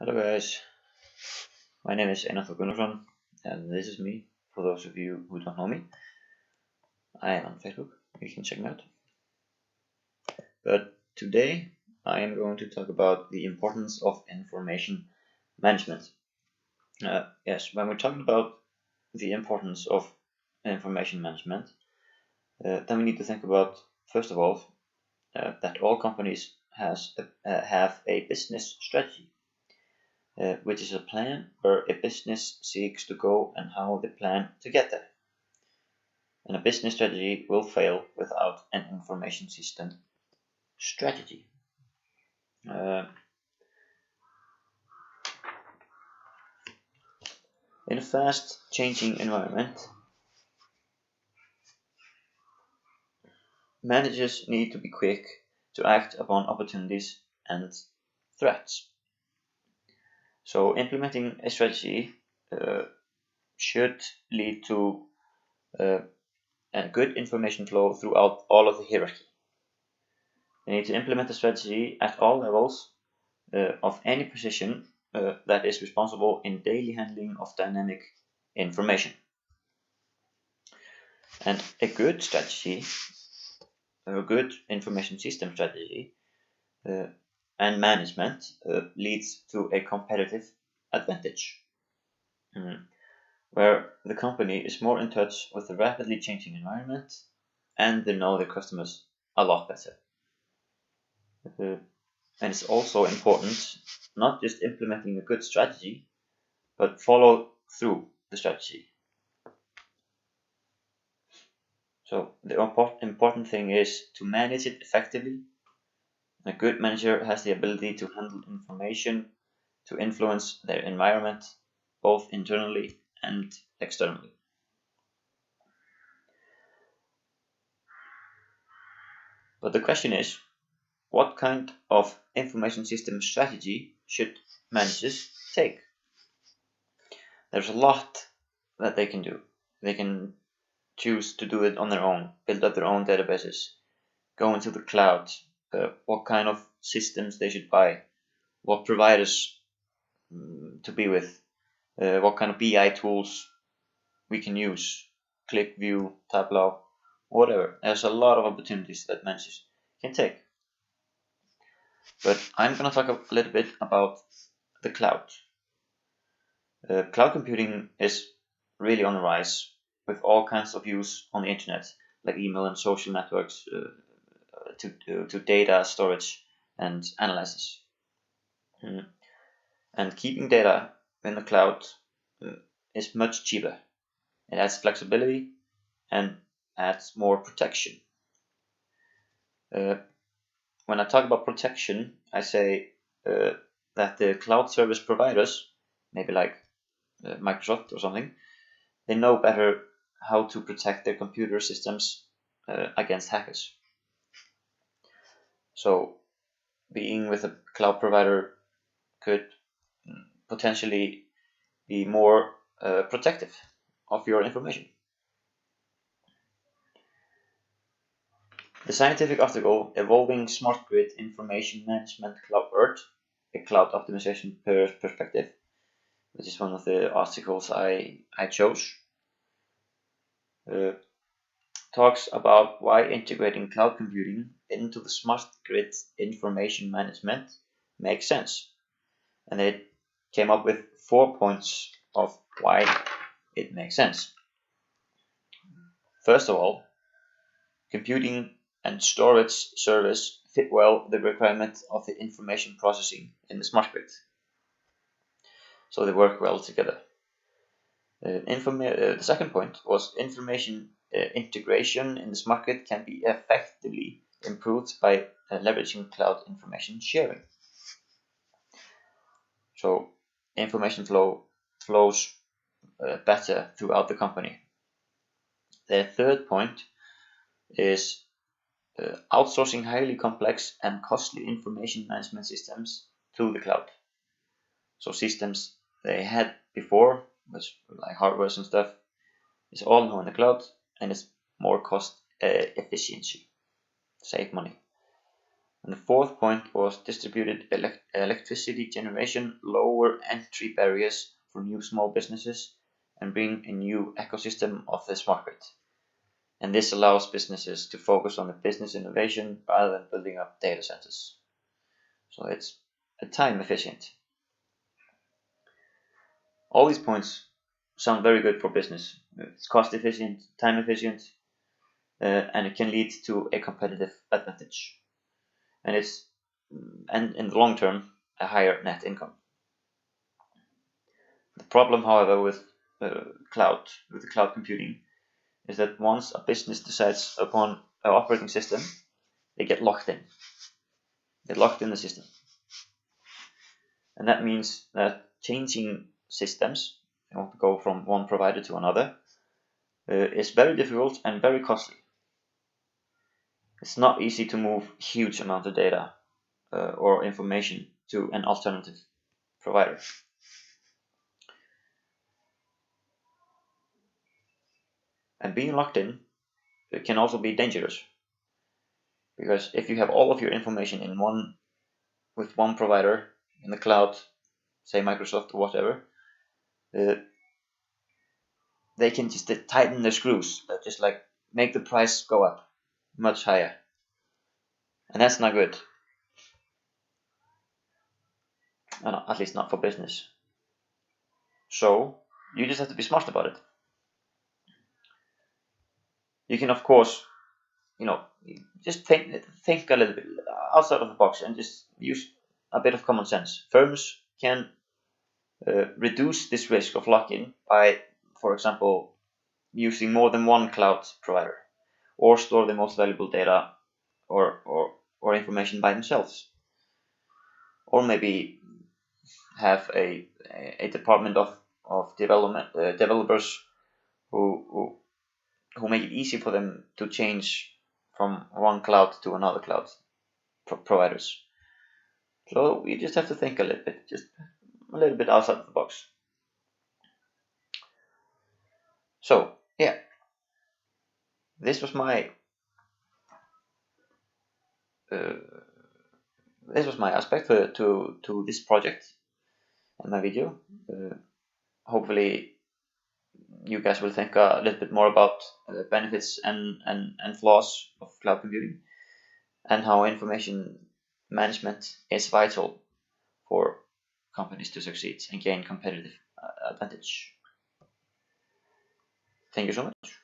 Hello guys, my name is Einar and this is me. For those of you who don't know me, I am on Facebook, you can check me out. But today I am going to talk about the importance of information management. Yes, when we're talking about the importance of information management, then we need to think about, first of all, that all companies have a business strategy. Which is a plan where a business seeks to go and how they plan to get there. And a business strategy will fail without an information system strategy. In a fast changing environment, managers need to be quick to act upon opportunities and threats. So implementing a strategy should lead to a good information flow throughout all of the hierarchy. They need to implement a strategy at all levels of any position that is responsible in daily handling of dynamic information. And a good strategy, a good information system strategy and management leads to a competitive advantage, where the company is more in touch with the rapidly changing environment and they know their customers a lot better. And it's also important not just implementing a good strategy, but follow through the strategy. So the important thing is to manage it effectively. A good manager has the ability to handle information to influence their environment, both internally and externally. But the question is, what kind of information system strategy should managers take? There's a lot that they can do. They can choose to do it on their own, build up their own databases, go into the cloud, what kind of systems they should buy, what providers to be with, what kind of BI tools we can use, ClickView, Tableau, whatever. There's a lot of opportunities that managers can take. But I'm going to talk a little bit about the cloud. Cloud computing is really on the rise with all kinds of use on the internet, like email and social networks, to data storage and analysis. And keeping data in the cloud is much cheaper. It adds flexibility and adds more protection. When I talk about protection, I say that the cloud service providers, maybe like Microsoft or something, they know better how to protect their computer systems against hackers. So being with a cloud provider could potentially be more protective of your information. The scientific article Evolving Smart Grid Information Management Cloudward, a cloud optimization perspective, which is one of the articles I chose, talks about why integrating cloud computing into the smart grid information management makes sense. And it came up with 4 points of why it makes sense. First of all, computing and storage service fit well the requirement of the information processing in the smart grid. So they work well together. The second point was information integration in the smart grid can be effectively improved by leveraging cloud information sharing. So information flows better throughout the company. The third point is outsourcing highly complex and costly information management systems to the cloud. So systems they had before, which like hardware and stuff, is all now in the cloud and it's more cost efficiency, save money. And the fourth point was distributed electricity generation, lower entry barriers for new small businesses, and bring a new ecosystem of this market. And this allows businesses to focus on the business innovation rather than building up data centers. So it's time efficient. All these points sound very good for business. It's cost efficient, time efficient, and it can lead to a competitive advantage. And in the long term, a higher net income. The problem, however, with the cloud computing, is that once a business decides upon an operating system, they get locked in. They get locked in the system. And that means that changing systems, you want to go from one provider to another, is very difficult and very costly. It's not easy to move huge amounts of data or information to an alternative provider. And being locked in, it can also be dangerous, because if you have all of your information with one provider in the cloud, say Microsoft or whatever, they can just tighten the screws, just like make the price go up much higher, and that's not good. At least not for business. So you just have to be smart about it. You can, of course, just think a little bit outside of the box and just use a bit of common sense. Firms can reduce this risk of lock-in by, for example, using more than one cloud provider, or store the most valuable data or information by themselves, or maybe have a department of developers who make it easy for them to change from one cloud to another cloud providers. So you just have to think a little bit outside of the box. So yeah, this was my aspect to this project and my video. Hopefully you guys will think a little bit more about the benefits and flaws of cloud computing, and how information management is vital for companies to succeed and gain competitive advantage. Thank you so much.